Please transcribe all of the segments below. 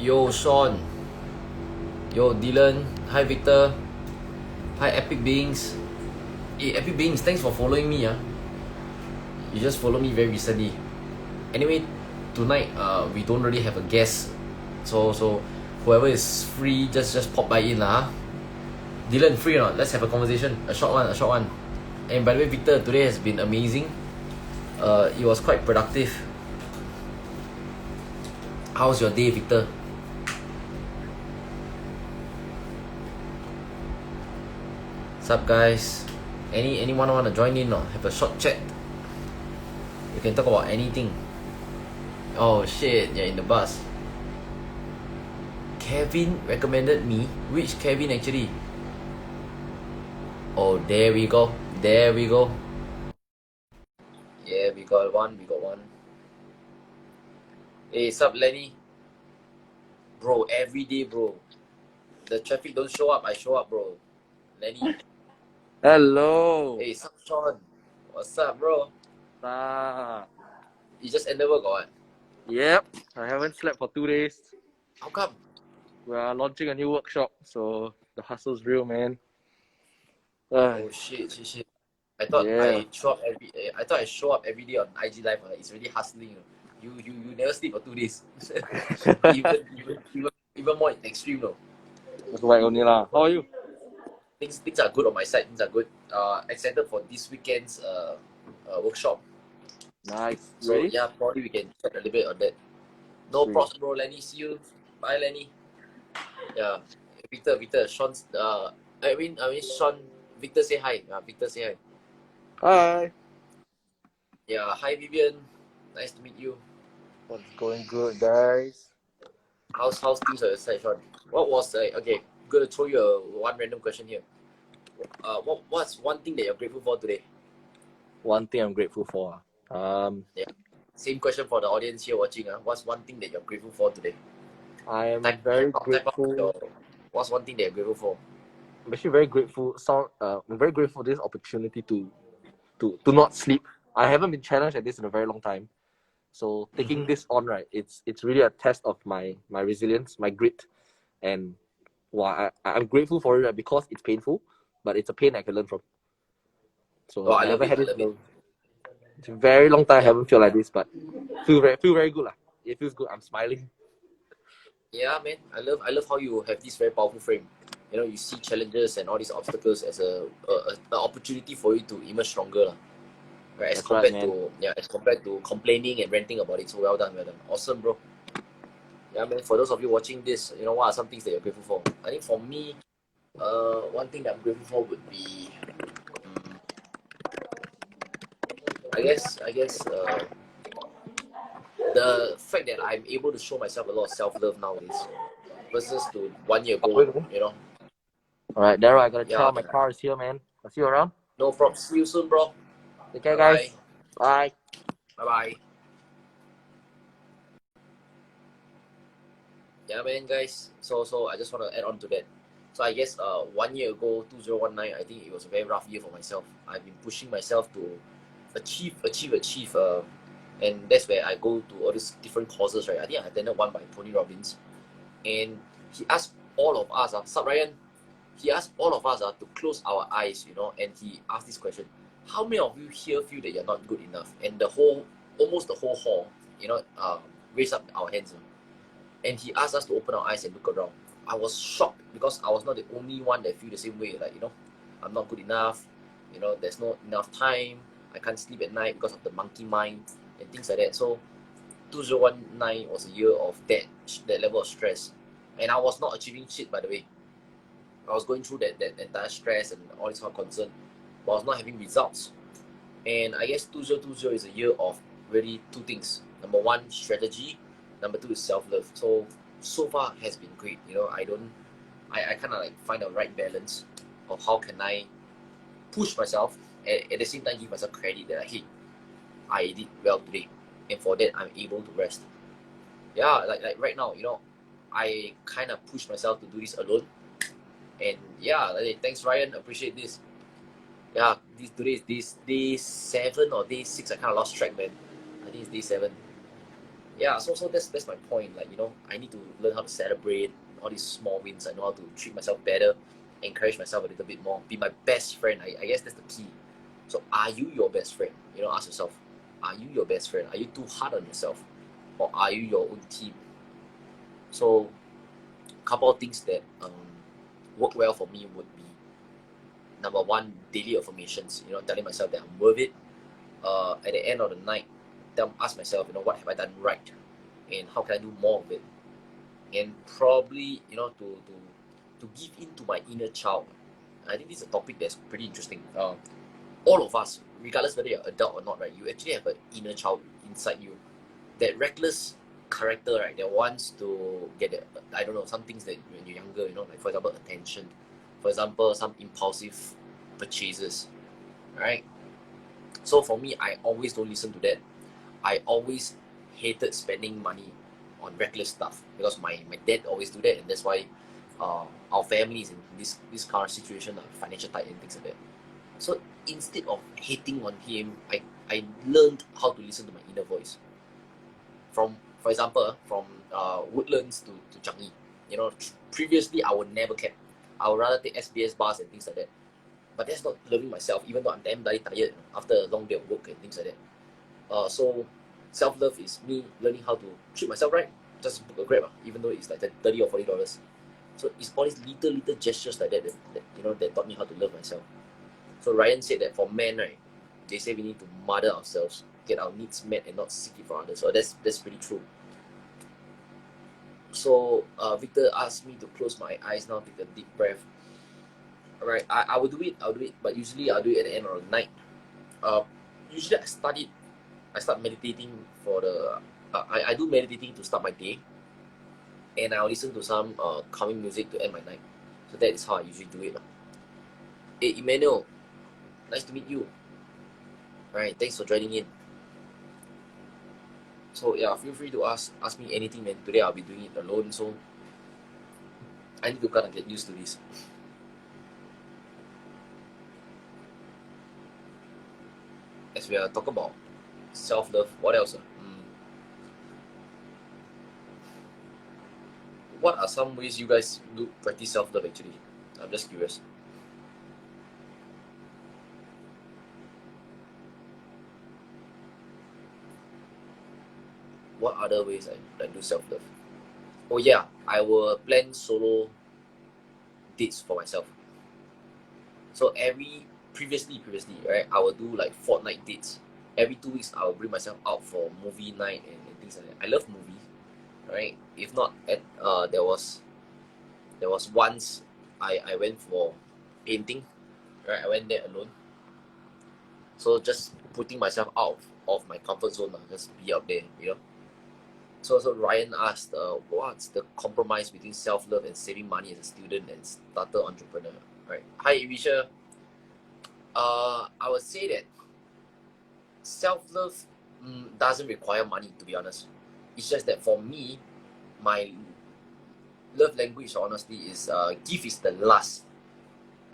Yo, Sean. Yo, Dylan. Hi, Victor. Hi, Epic Beings. Hey, Epic Beings, thanks for following me. You just followed me very recently. Anyway, tonight we don't really have a guest, so whoever is free, just pop by in lah. Dylan, free or not? Let's have a conversation. A short one. And by the way, Victor, today has been amazing. It was quite productive. How's your day, Victor? What's up, guys? Anyone want to join in or have a short chat? We can talk about anything. Oh shit, you're in the bus. Kevin recommended me. Which Kevin actually? Oh, there we go. Yeah, we got one. Hey, sup, Lenny? Bro, every day, bro. The traffic don't show up, I show up, bro. Lenny. Hello. Hey, sup, Sean? What's up, bro? You just ended work or what? Yep, I haven't slept for 2 days. How come? We are launching a new workshop, so the hustle's real, man. Oh shit. I thought Yeah. I show up every day on IG Live. It's really hustling. You never sleep for 2 days. even more extreme, though. That's right only lah. How are you? Things are good on my side. Things are good. Excited for this weekend's workshop. Nice. So Ready? yeah, probably we can chat a little bit on that. No Sweet. props, bro. Lenny, see you. Bye, Lenny. Yeah, Victor, Sean's. I mean, Sean. Victor, say hi. Victor, say hi. Hi. Yeah, hi, Vivian. Nice to meet you. What's going good, guys? How's things on your side, Sean? What was okay? Gonna throw you one random question here. What's one thing that you're grateful for today? One thing I'm grateful for. Same question for the audience here watching. What's one thing that you're grateful for today? I am very grateful. What's one thing that you're grateful for? I'm actually very grateful. I'm very grateful for this opportunity to not sleep. I haven't been challenged at this in a very long time. So taking this on, right, it's really a test of my resilience, my grit, and I'm grateful for it, right, because it's painful, but it's a pain I can learn from. So I never love had it. it. It's a very long time I haven't felt like this, but feel very good lah. It feels good. I'm smiling. Yeah, man. I love how you have this very powerful frame. You know, you see challenges and all these obstacles as an opportunity for you to emerge stronger, lah. Right, as compared to complaining and ranting about it. So well done. Awesome, bro. Yeah, man. For those of you watching this, you know, what are some things that you're grateful for? I think for me, one thing that I'm grateful for would be, I guess, the fact that I'm able to show myself a lot of self-love nowadays versus to 1 year ago. You know. All right, Daryl, I gotta tell my car is here, man. I'll see you around. No props. See you soon, bro. Take care, guys. Bye. Bye. Yeah, man, guys. So I just want to add on to that. So I guess 1 year ago, 2019, I think it was a very rough year for myself. I've been pushing myself to achieve, and that's where I go to all these different courses, right? I think I attended one by Tony Robbins, and he asked all of us, sup Ryan? He asked all of us to close our eyes, you know, and he asked this question: how many of you here feel that you're not good enough? And almost the whole hall, you know, raised up our hands. And he asked us to open our eyes and look around. I was shocked because I was not the only one that feel the same way. Like, you know, I'm not good enough. You know, there's not enough time. I can't sleep at night because of the monkey mind and things like that. So 2019 was a year of that level of stress. And I was not achieving shit, by the way. I was going through that entire stress and all this kind of concern, but I was not having results. And I guess 2020 is a year of really two things. Number one, strategy. Number two is self-love. So far has been great. You know, I kind of like find the right balance of how can I push myself and at the same time give myself credit that hey, I did well today, and for that I'm able to rest. Yeah, like right now, you know, I kind of push myself to do this alone, and yeah, thanks Ryan, appreciate this. Yeah, today is day 7 or day 6. I kind of lost track, man. I think it's day 7. yeah, so that's my point. Like, you know, I need to learn how to celebrate all these small wins. I know how to treat myself better, encourage myself a little bit more, be my best friend. I guess that's the key. So are you your best friend? You know, ask yourself, are you your best friend? Are you too hard on yourself? Or are you your own team? So a couple of things that work well for me would be, number one, daily affirmations. You know, telling myself that I'm worth it. At the end of the night, ask myself, you know, what have I done right, and how can I do more of it? And probably, you know, to give in to my inner child. I think this is a topic that's pretty interesting. All of us, regardless whether you're adult or not, right, you actually have an inner child inside you, that reckless character, right, that wants to get it. I don't know, some things that when you're younger, you know, like for example attention, for example some impulsive purchases, right? So for me, I always don't listen to that. I always hated spending money on reckless stuff because my dad always do that, and that's why our family is in this current situation, financial tight and things like that. So instead of hating on him, I learned how to listen to my inner voice. For example, from Woodlands to Changi, you know, previously I would never cap. I would rather take SBS bus and things like that. But that's not loving myself, even though I'm damn bloody tired, you know, after a long day of work and things like that. So self-love is me learning how to treat myself right. Just book a Grab, even though it's like $30 or $40. So it's all these little gestures like that you know, that taught me how to love myself. So Ryan said that for men, right, they say we need to mother ourselves, get our needs met, and not seek it from others. So that's pretty true. So Victor asked me to close my eyes now, take a deep breath. Alright, I will do it, but usually I'll do it at the end of the night. Usually I start meditating for the I do meditating to start my day, and I'll listen to some calming music to end my night. So that is how I usually do it. Hey Emmanuel, nice to meet you. Alright, thanks for joining in. So yeah, feel free to ask me anything, man. Today I'll be doing it alone, so I need to kind of get used to this. As we are talking about self-love, what else? What are some ways you guys do practice self-love actually? I'm just curious. What other ways I do self-love? Oh yeah, I will plan solo dates for myself. So previously, right, I will do like fortnight dates. Every 2 weeks, I will bring myself out for movie night and things like that. I love movies, right? If not, there was once I went for painting, right? I went there alone. So just putting myself out of my comfort zone, just be out there, you know. So Ryan asked, what's the compromise between self-love and saving money as a student and starter entrepreneur? Right. Hi, Irisha. I would say that self-love doesn't require money, to be honest. It's just that for me, my love language, honestly, is gift is the last.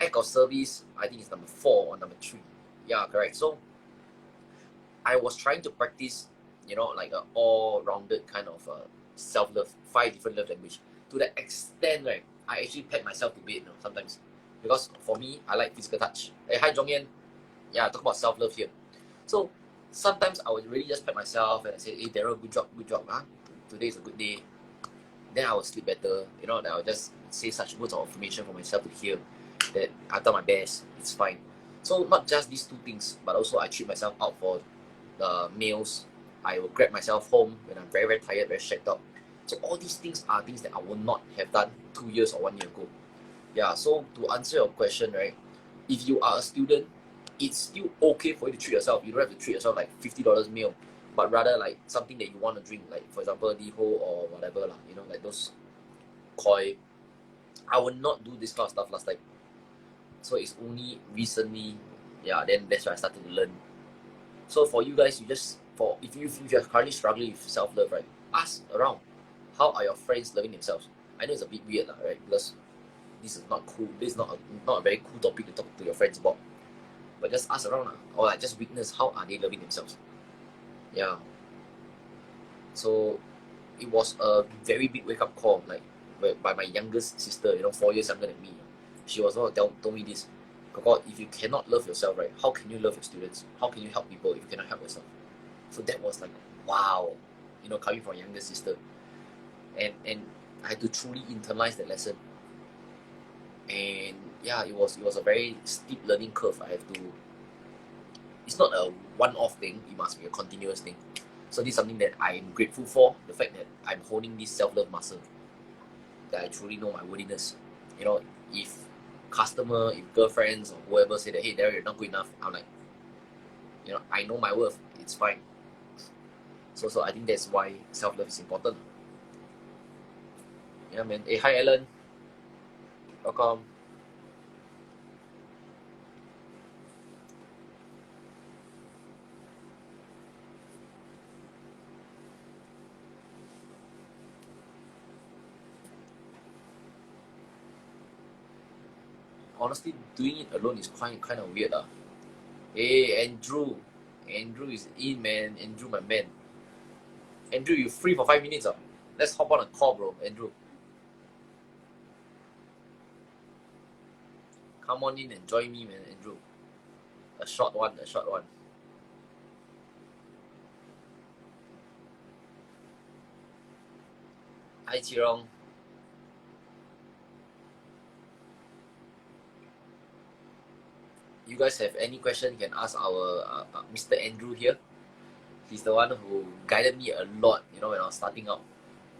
Act of service, I think, is number 4 or number 3. Yeah, correct. So I was trying to practice, you know, like a all-rounded kind of self-love, 5 different love language. To the extent, right, I actually pat myself to bed, you know, sometimes. Because for me, I like physical touch. Hey, hi, Jong Yan. Yeah, talk about self-love here. So sometimes I would really just pat myself and I say, hey, Daryl, good job, huh? Today is a good day. Then I will sleep better, you know, then I'll just say such words of affirmation for myself to hear that I've done my best, it's fine. So not just these 2 things, but also I treat myself out for the meals. I will grab myself home when I'm very, very tired, very shacked up. So all these things are things that I would not have done 2 years or 1 year ago. Yeah, so to answer your question, right, if you are a student, it's still okay for you to treat yourself. You don't have to treat yourself like $50 meal, but rather like something that you want to drink, like for example, Liho or whatever, you know, like those koi. I would not do this kind of stuff last time. So it's only recently, yeah, then that's why I started to learn. So for you guys, if you're currently struggling with self-love, right, ask around, how are your friends loving themselves? I know it's a bit weird, right, because this is not cool. This is not a very cool topic to talk to your friends about. But just ask around, or like just witness how are they loving themselves. Yeah. So it was a very big wake up call, like by my youngest sister, 4 years younger than me. She was the one who told me this. God, if you cannot love yourself, right, how can you love your students? How can you help people if you cannot help yourself? So that was like, wow, coming from a younger sister. And I had to truly internalize that lesson. And yeah, it was a very steep learning curve. It's not a one-off thing, it must be a continuous thing. So this is something that I'm grateful for, the fact that I'm honing this self-love muscle, that I truly know my worthiness. If customer, if girlfriends or whoever say that, hey Daryl, you're not good enough, I'm like, I know my worth, it's fine. So I think that's why self-love is important. Yeah, man. Hey, hi Alan, welcome. Honestly, doing it alone is kind of weird. Hey, Andrew is in, man. Andrew, my man. Andrew, you free for 5 minutes? Let's hop on a call, bro. Andrew, come on in and join me, man. Andrew, a short one. Hi, Chirong. You guys have any question, you can ask our Mr. Andrew here. He's the one who guided me a lot, when I was starting out,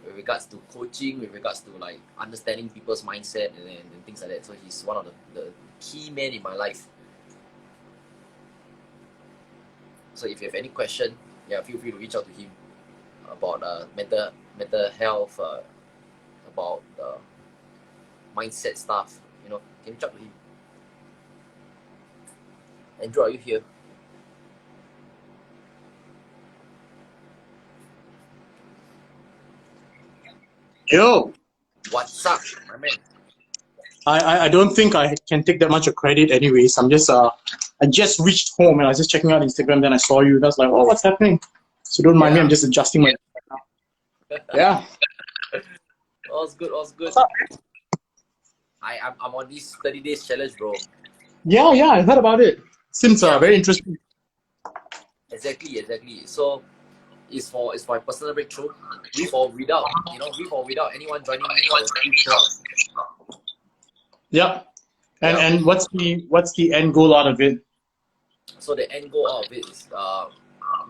with regards to coaching, with regards to like understanding people's mindset and things like that. So he's one of the key men in my life. So if you have any question, yeah, feel free to reach out to him about mental health, about mindset stuff. Can reach out to him. Andrew, are you here? Yo, What's up, my man? I don't think I can take that much of credit anyways. I just reached home and I was just checking out Instagram, then I saw you and I was like, oh, what's happening? So don't mind me, I'm just adjusting my yeah. All's good. I'm on this 30 days challenge, bro. Yeah, I heard about it. Seems very interesting. Exactly. So it's for my personal breakthrough, with or without anyone joining our free trial. Yeah. And what's the end goal out of it? So the end goal out of it is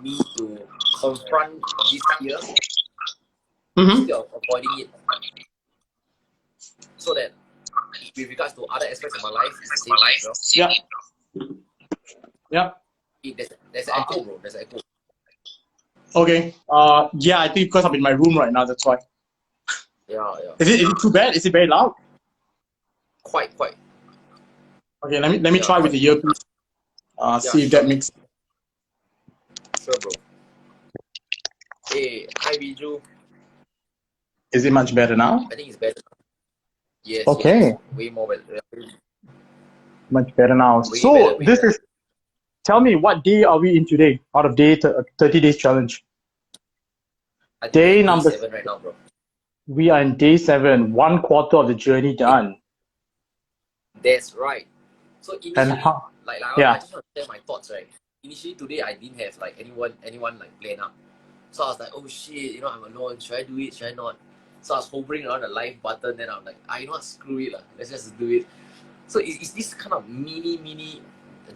me to confront this fear instead of avoiding it. So that with regards to other aspects of my life, it's the same thing, Yeah. There's an echo, bro. There's an echo. Okay. Yeah, I think because I'm in my room right now, that's why. Yeah. Is it too bad? Is it very loud? Quite. Okay, let me try with the earpiece. See if that makes. Sure, bro. Hey, hi, Viju. Is it much better now? I think it's better. Yes. Okay. Yes. Way more better. Much better now. Tell me, what day are we in today? Out of 30 days challenge. I think Day we're number 7 right now, bro. We are in day 7, 1/4 of the journey done. That's right. So initially, I just want to share my thoughts, right? Initially today, I didn't have like anyone like plan up. So I was like, oh shit, I'm alone. Should I do it? Should I not? So I was hovering around the live button. Then I'm like, screw it, let's just do it. So it's this kind of mini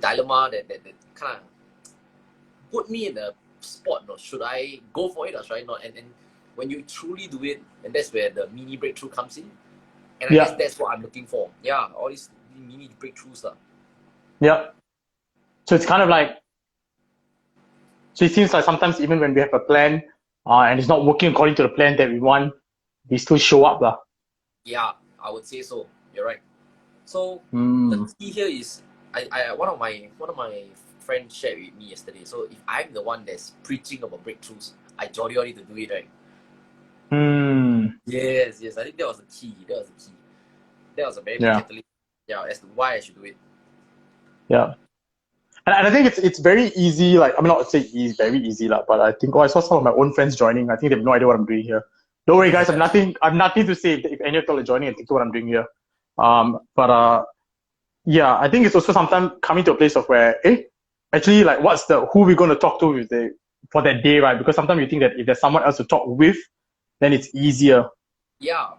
dilemma that kind of put me in the spot. Should I go for it or should I not? And when you truly do it, and that's where the mini breakthrough comes in. And I guess that's what I'm looking for. Yeah, all these mini breakthroughs. Yeah. So it's kind of like, so it seems like sometimes even when we have a plan and it's not working according to the plan that we want, we still show up. Yeah, I would say so. You're right. So the key here is, one of my friends shared with me yesterday. So if I'm the one that's preaching about breakthroughs, I jolly need to do it, right? Yes. I think that was the key. That was a very big catalyst. Yeah, as to why I should do it. Yeah. And I think it's very easy. Like, I mean, not say easy, very easy, lah. But I think, I saw some of my own friends joining. I think they have no idea what I'm doing here. Don't worry, guys. I'm nothing to say if any of you are joining and think what I'm doing here. Yeah, I think it's also sometimes coming to a place of where, actually, like, who we're going to talk to for that day, right? Because sometimes you think that if there's someone else to talk with, then it's easier. Yeah.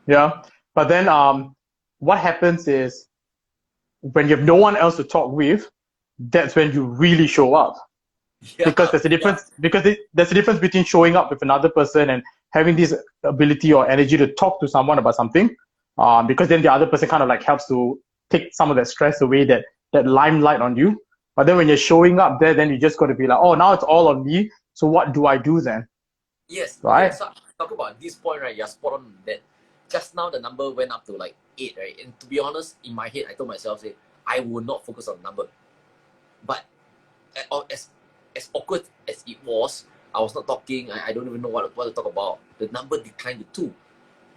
Yeah. But then, what happens is when you have no one else to talk with, that's when you really show up. Yeah. Because there's a difference. There's a difference between showing up with another person and having this ability or energy to talk to someone about something. Because then the other person kind of like helps to take some of that stress away, that limelight on you. But then when you're showing up there, then you just got to be like, oh, now it's all on me. So what do I do then? Yes. Right. So talk about this point, right? You're spot on that. Just now the number went up to like 8, right? And to be honest, in my head, I told myself, say, I will not focus on the number. But as awkward as it was, I was not talking. I don't even know what to talk about. The number declined to 2.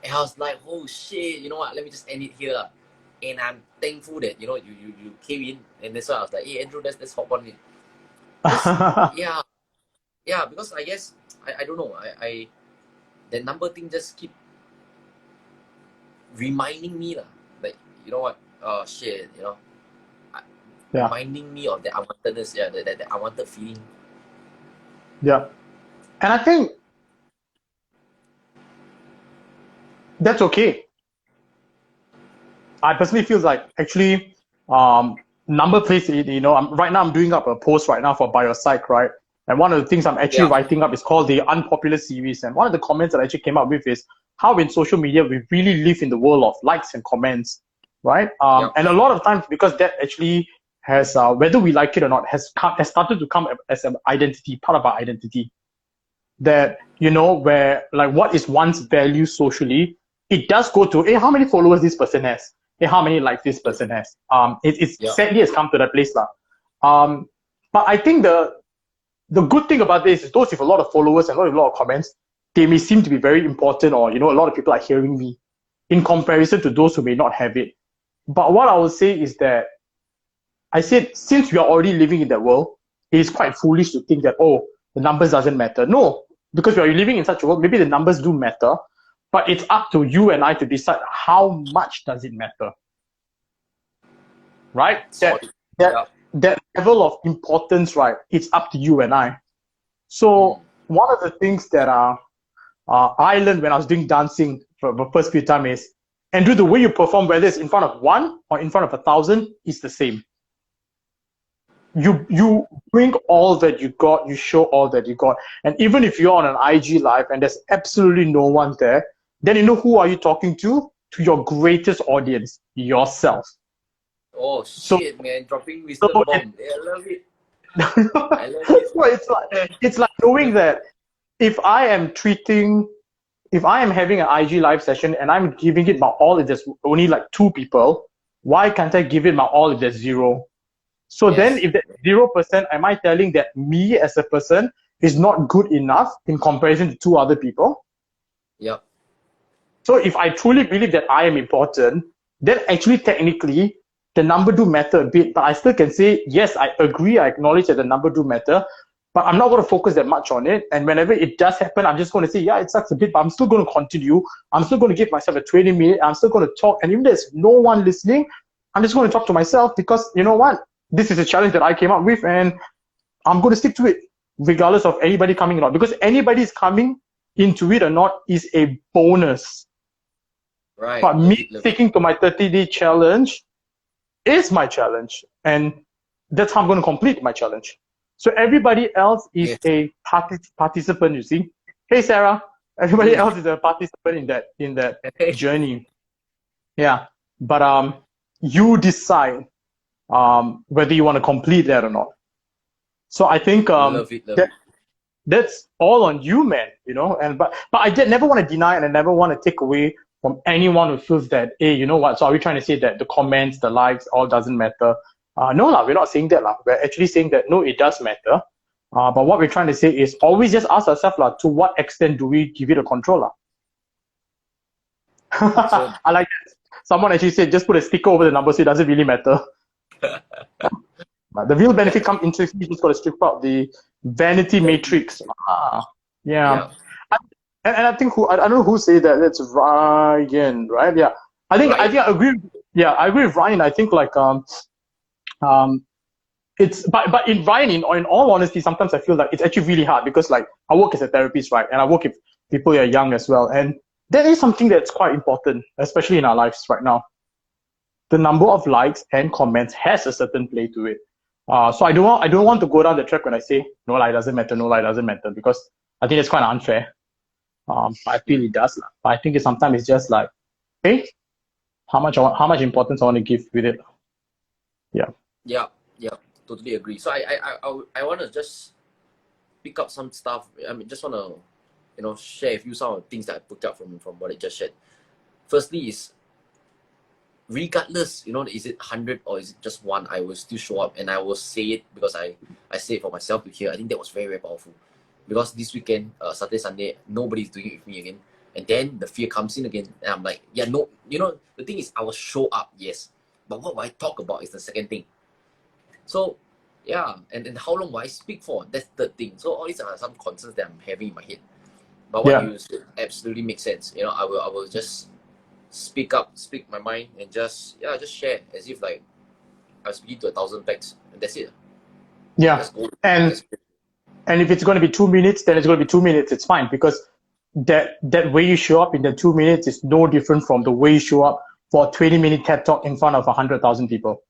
And I was like, oh shit, you know what? Let me just end it here. And I'm thankful that, you came in. And that's why I was like, hey, Andrew, let's hop on it. Yeah, because I guess, I don't know. That number thing just keep reminding me, like, you know what? Oh shit, reminding me of the unwantedness, that unwanted feeling. Yeah. And I think that's okay. I personally feel like actually number plays, right now I'm doing up a post right now for biopsych, right? And one of the things I'm actually writing up is called the unpopular series. And one of the comments that I actually came up with is how in social media we really live in the world of likes and comments, right? And a lot of times, because that actually has, whether we like it or not, has started to come as an identity, part of our identity. That, where like what is one's value socially, it does go to, hey, how many followers this person has? Hey, how many likes this person has? Sadly has come to that place. But I think the good thing about this is those with a lot of followers and a lot of comments, they may seem to be very important, or, a lot of people are hearing me in comparison to those who may not have it. But what I will say is that I said, since we are already living in that world, it is quite foolish to think that, oh, the numbers doesn't matter. No, because we are living in such a world, maybe the numbers do matter, but it's up to you and I to decide how much does it matter. Right? That level of importance, right? It's up to you and I. So one of the things that I learned when I was doing dancing for the first few times is, Andrew, the way you perform, whether it's in front of 1 or in front of 1,000, is the same. You bring all that you got, you show all that you got. And even if you're on an IG live and there's absolutely no one there, then who are you talking to? To your greatest audience, yourself. Oh shit, man, dropping wisdom bomb. I love it. I love it. So it's like knowing that if I am having an IG live session and I'm giving it my all if there's only like 2 people, why can't I give it my all if there's 0? So then if that's 0%, am I telling that me as a person is not good enough in comparison to 2 other people? Yeah. So if I truly believe that I am important, then actually technically the number do matter a bit, but I still can say, yes, I agree, I acknowledge that the number do matter, but I'm not going to focus that much on it. And whenever it does happen, I'm just going to say, yeah, it sucks a bit, but I'm still going to continue. I'm still going to give myself a 20-minute, I'm still going to talk. And even if there's no one listening, I'm just going to talk to myself, because you know what? This is a challenge that I came up with, and I'm going to stick to it, regardless of anybody coming or not. Because anybody's coming into it or not is a bonus. Right. But me sticking to my 30-day challenge is my challenge, and that's how I'm going to complete my challenge. So everybody else is a participant, you see. Hey, Sarah. Everybody else is a participant in that journey. Yeah. But you decide whether you want to complete that or not. So I think that's all on you, man. And but I never want to deny, and I never want to take away from anyone who feels that, hey, you know what? So are we trying to say that the comments, the likes, all doesn't matter? No, we're not saying that. We're actually saying that no, it does matter. But what we're trying to say is always just ask ourselves, to what extent do we give it a control? I like that. Someone actually said, just put a sticker over the number so it doesn't really matter. The real benefit comes into you just got to strip out the vanity matrix. Yeah. Yeah. And I think I don't know who said that. That's Ryan, right? Yeah. I think Right. I agree. Yeah, I agree with Ryan. I think like it's but in Ryan, in all honesty, sometimes I feel like it's actually really hard because like I work as a therapist, right? And I work with people who are young as well. And that is something that's quite important, especially in our lives right now. The number of likes and comments has a certain play to it. So I don't want to go down the track when I say no lie doesn't matter, no lie doesn't matter, because I think it's quite unfair. I feel it does, but I think sometimes it's just like, hey, how much importance I want to give with it. Yeah. Yeah. Yeah. Totally agree. So I want to just pick up some stuff. I mean, just want to share with you some of the things that I picked up from what I just shared. Firstly is, regardless, is it 100 or is it just one, I will still show up and I will say it because I say it for myself to hear. I think that was very, very powerful. Because this weekend, Saturday, Sunday, nobody's doing it with me again. And then the fear comes in again. And I'm like, yeah, no, the thing is, I will show up, yes. But what will I talk about is the second thing. So, yeah, and how long will I speak for? That's the thing. So all these are some concerns that I'm having in my head. But what you said absolutely makes sense. I will just speak my mind, and just share as if like I'm speaking to 1,000 packs, and that's it. Yeah. And if it's going to be 2 minutes, then it's going to be 2 minutes. It's fine, because that way you show up in the 2 minutes is no different from the way you show up for a 20-minute TED talk in front of 100,000 people.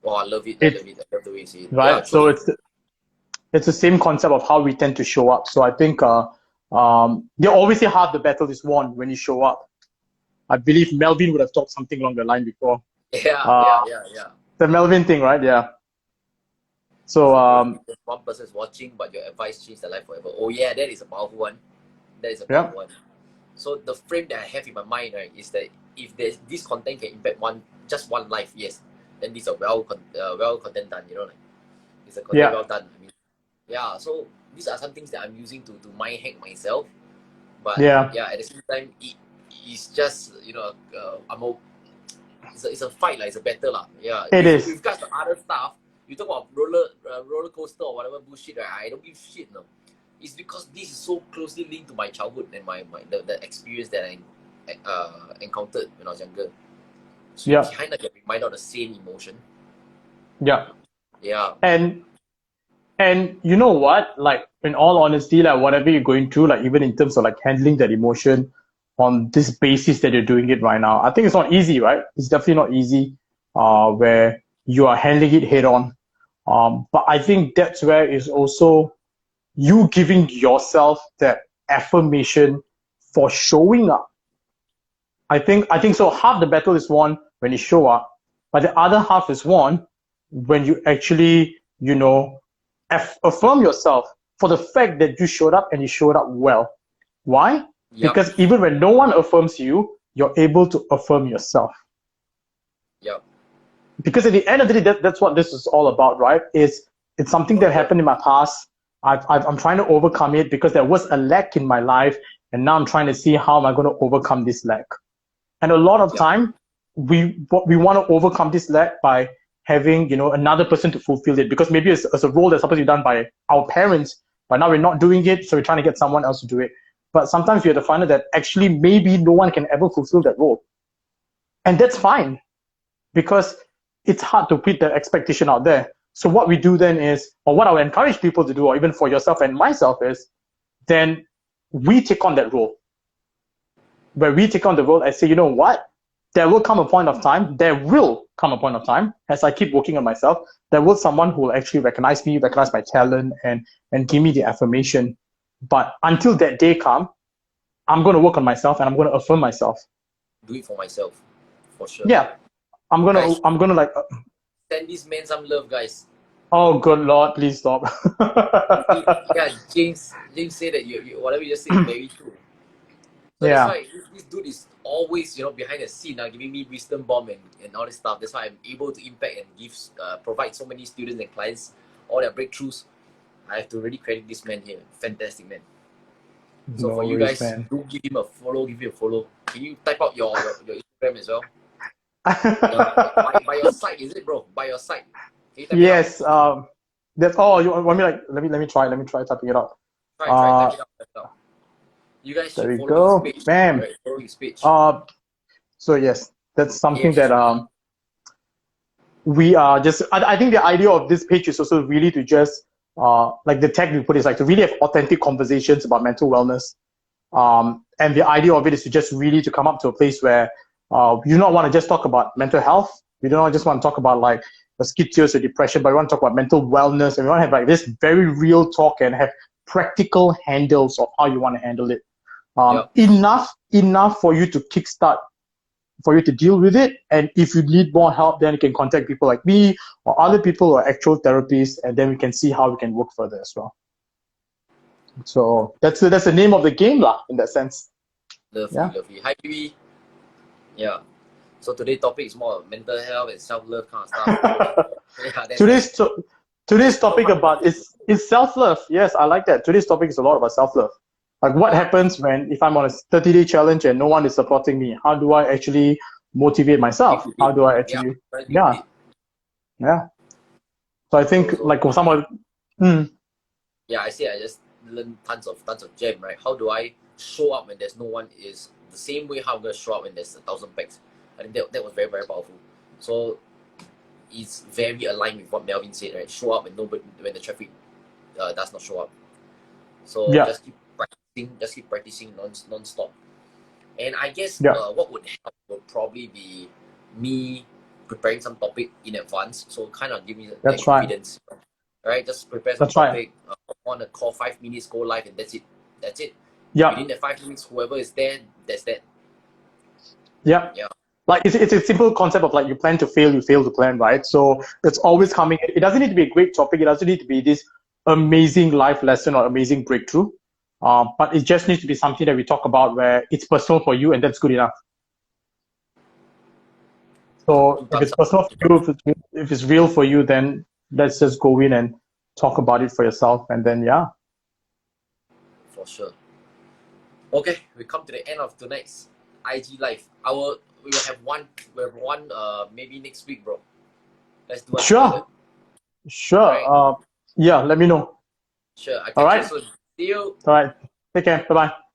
Oh, I love it. I love the way you say it. Right. Yeah, so it's the same concept of how we tend to show up. So I think they always say half the battle is won when you show up. I believe Melvin would have talked something along the line before. Yeah. The Melvin thing, right? Yeah. So one person is watching, but your advice changed their life forever. Oh yeah, that is a powerful one. That is a powerful one. So the frame that I have in my mind, right, is that if this content can impact just one life, yes, then this is a well content done. Like it's a content well done. I mean, yeah. So these are some things that I'm using to mind hack myself. But at the same time, it's just it's a fight, it's a battle lah. Yeah. It is. With regards to other stuff, you talk about roller coaster or whatever bullshit, right? I don't give shit, no. It's because this is so closely linked to my childhood and the experience that I encountered when I was younger. So you kind of get reminded of the same emotion. Yeah. Yeah. And you know what? Like, in all honesty, like whatever you're going through, like even in terms of like handling that emotion on this basis that you're doing it right now, I think it's not easy, right? It's definitely not easy, where you are handling it head on. But I think that's where is also you giving yourself that affirmation for showing up. I think so. Half the battle is won when you show up, but the other half is won when you actually, affirm yourself for the fact that you showed up and you showed up well. Why? Yep. Because even when no one affirms you, you're able to affirm yourself. Yeah. Because at the end of the day, that's what this is all about, right? It's something that happened in my past. I'm trying to overcome it because there was a lack in my life, and now I'm trying to see how am I going to overcome this lack. And a lot of time, we want to overcome this lack by having another person to fulfill it, because maybe it's a role that's supposed to be done by our parents, but now we're not doing it, so we're trying to get someone else to do it. But sometimes we have to find out that actually maybe no one can ever fulfill that role, and that's fine, because it's hard to put that expectation out there. So what we do then is, or what I would encourage people to do, or even for yourself and myself, is then we take on that role. Where we take on the role and say, you know what? There will come a point of time, as I keep working on myself, there will someone who will actually recognize me, recognize my talent, and give me the affirmation. But until that day comes, I'm going to work on myself and I'm going to affirm myself. Do it for myself, for sure. Yeah. I'm gonna like send this man some love, guys. Oh good Lord, please stop. Yeah, James said that you whatever you just said is very true. So that's why this dude is always behind the scene, giving me wisdom bomb and all this stuff. That's why I'm able to impact and provide so many students and clients all their breakthroughs. I have to really credit this man here. Fantastic man. So for you guys, do give him a follow. Can you type out your Instagram as well? By your side, is it, bro? By your side. you type it out? Yes. That's all. You want me like? Let me try. Let me try typing it out. Try, Uh, type it out, type it out. You guys there should we follow his go, page, bam. right? Follow his page. So yes, that's something that AFC. we are just. I think the idea of this page is also really to just like the tag we put is like to really have authentic conversations about mental wellness. And the idea of it is to just really to come up to a place where you do not want to just talk about mental health. We don't just want to talk about like schizoids or depression, but we want to talk about mental wellness, and we want to have like this very real talk and have practical handles of how you want to handle it. Yep. Enough for you to kickstart, for you to deal with it. And if you need more help, then you can contact people like me or other people or actual therapists, and then we can see how we can work further as well. So that's the name of the game lah, in that sense. Lovely, Yeah. lovely. Hi, Kiwi. Yeah. So today's topic is more mental health and self-love kind of stuff. Yeah, that's Today's topic about is self-love. Yes, I like that. Today's topic is a lot about self-love. Like what happens when if I'm on a 30-day challenge and no one is supporting me? How do I actually motivate myself? How do I actually yeah. So I think like someone yeah, I see. I just learned tons of gem, right? How do I show up when there's no one? Is the same way how I'm gonna show up when there's 1,000 packs. I think that was very, very powerful. So it's very aligned with what Melvin said, right? Show up when the traffic does not show up. So just keep practicing non-stop. And I guess what would help would probably be me preparing some topic in advance. So kind of give me the confidence. Right? Just prepare some topic. On a call, 5 minutes, go live, and that's it. That's it. Yeah. Within the 5 minutes, whoever is there, that's that. Yeah. Yeah. Like it's a simple concept of like you plan to fail, you fail to plan, right? So it's always coming. It doesn't need to be a great topic. It doesn't need to be this amazing life lesson or amazing breakthrough. But it just needs to be something that we talk about where it's personal for you, and that's good enough. So if it's personal for you, if it's real for you, then let's just go in and talk about it for yourself, and then yeah. For sure. Okay, we come to the end of tonight's IG live. We will have one maybe next week, bro. Let's do it. Sure. Right. Yeah, let me know. Sure. I catch you soon. See you. All right. Take care. Bye-bye.